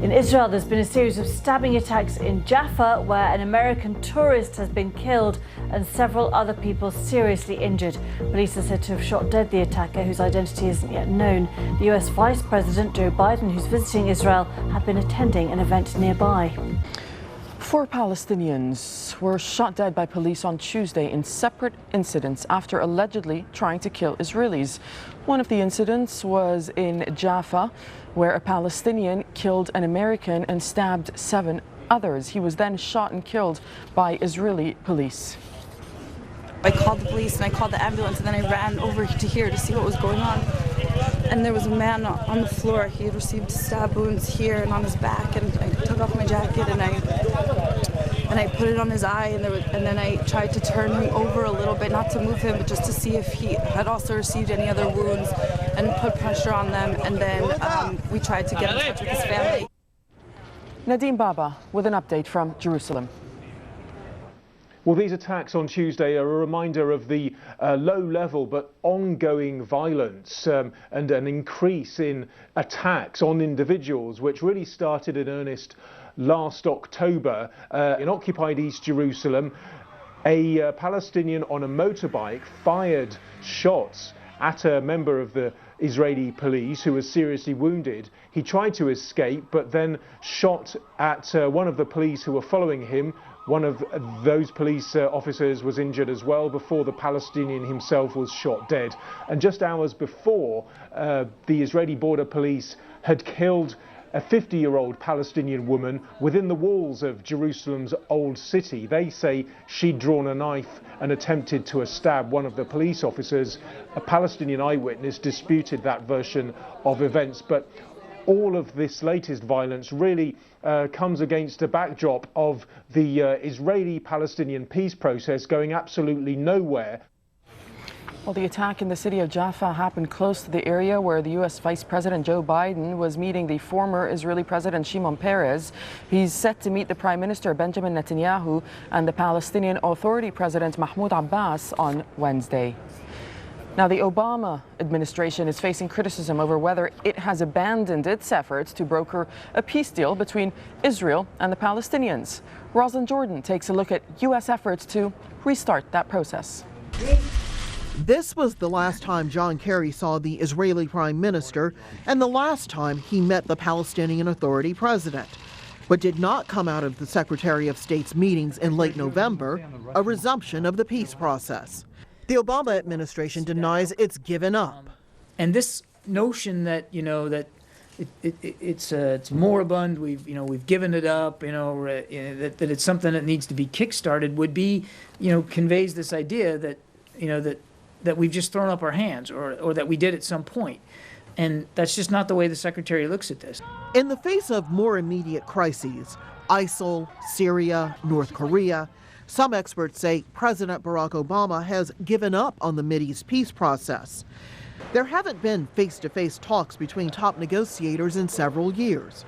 In Israel, there's been a series of stabbing attacks in Jaffa where an American tourist has been killed and several other people seriously injured. Police are said to have shot dead the attacker, whose identity isn't yet known. The US Vice President Joe Biden, who's visiting Israel, had been attending an event nearby. 4 Palestinians were shot dead by police on Tuesday in separate incidents after allegedly trying to kill Israelis. One of the incidents was in Jaffa, where a Palestinian killed an American and stabbed 7 others. He was then shot and killed by Israeli police. I called the police and I called the ambulance, and then I ran over to here to see what was going on. And there was a man on the floor. He had received stab wounds here and on his back, and I took off my jacket and I put it on his eye, and then I tried to turn him over a little bit, not to move him, but just to see if he had also received any other wounds, and put pressure on them, and then we tried to get in touch with his family. Nadim Baba with an update from Jerusalem. Well, these attacks on Tuesday are a reminder of the low-level but ongoing violence and an increase in attacks on individuals, which really started in earnest last October in occupied East Jerusalem. A Palestinian on a motorbike fired shots at a member of the Israeli police who was seriously wounded. He tried to escape, but then shot at one of the police who were following him. One of those police officers was injured as well before the Palestinian himself was shot dead. And just hours before, the Israeli border police had killed a 50-year-old Palestinian woman within the walls of Jerusalem's Old City. They say she'd drawn a knife and attempted to stab one of the police officers. A Palestinian eyewitness disputed that version of events, but all of this latest violence really comes against a backdrop of the Israeli-Palestinian peace process going absolutely nowhere. Well, the attack in the city of Jaffa happened close to the area where the U.S. Vice President Joe Biden was meeting the former Israeli President Shimon Peres. He's set to meet the Prime Minister Benjamin Netanyahu and the Palestinian Authority President Mahmoud Abbas on Wednesday. Now, the Obama administration is facing criticism over whether it has abandoned its efforts to broker a peace deal between Israel and the Palestinians. Rosalind Jordan takes a look at U.S. efforts to restart that process. This was the last time John Kerry saw the Israeli Prime Minister and the last time he met the Palestinian Authority President. What did not come out of the Secretary of State's meetings in late November, a resumption of the peace process. The Obama administration denies it's given up. And this notion that, that it's moribund, we've given it up, that it's something that needs to be kickstarted would be, conveys this idea that, that we've just thrown up our hands or that we did at some point. And that's just not the way the Secretary looks at this. In the face of more immediate crises, ISIL, Syria, North Korea, some experts say President Barack Obama has given up on the Mideast peace process. There haven't been face-to-face talks between top negotiators in several years.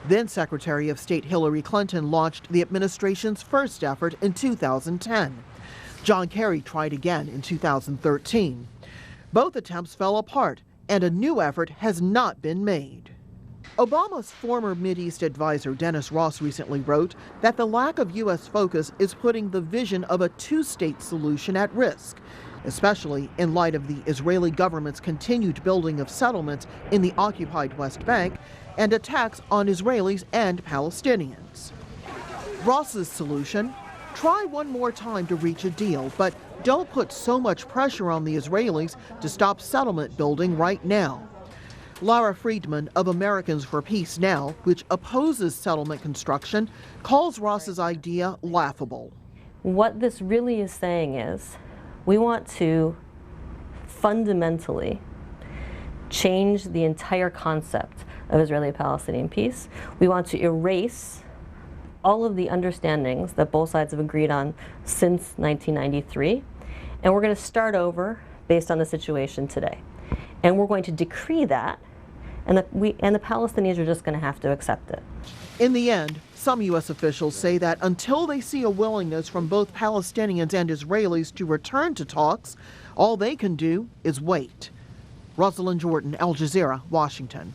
Then Secretary of State Hillary Clinton launched the administration's first effort in 2010. John Kerry tried again in 2013. Both attempts fell apart, and a new effort has not been made. Obama's former Mideast advisor Dennis Ross recently wrote that the lack of U.S. focus is putting the vision of a two-state solution at risk, especially in light of the Israeli government's continued building of settlements in the occupied West Bank and attacks on Israelis and Palestinians. Ross's solution: try one more time to reach a deal, but don't put so much pressure on the Israelis to stop settlement building right now. Lara Friedman of Americans for Peace Now, which opposes settlement construction, calls Ross's idea laughable. What this really is saying is we want to fundamentally change the entire concept of Israeli-Palestinian peace. We want to erase all of the understandings that both sides have agreed on since 1993, and we're going to start over based on the situation today. And we're going to decree that, and the Palestinians are just going to have to accept it. In the end, some U.S. officials say that until they see a willingness from both Palestinians and Israelis to return to talks, all they can do is wait. Rosalind Jordan, Al Jazeera, Washington.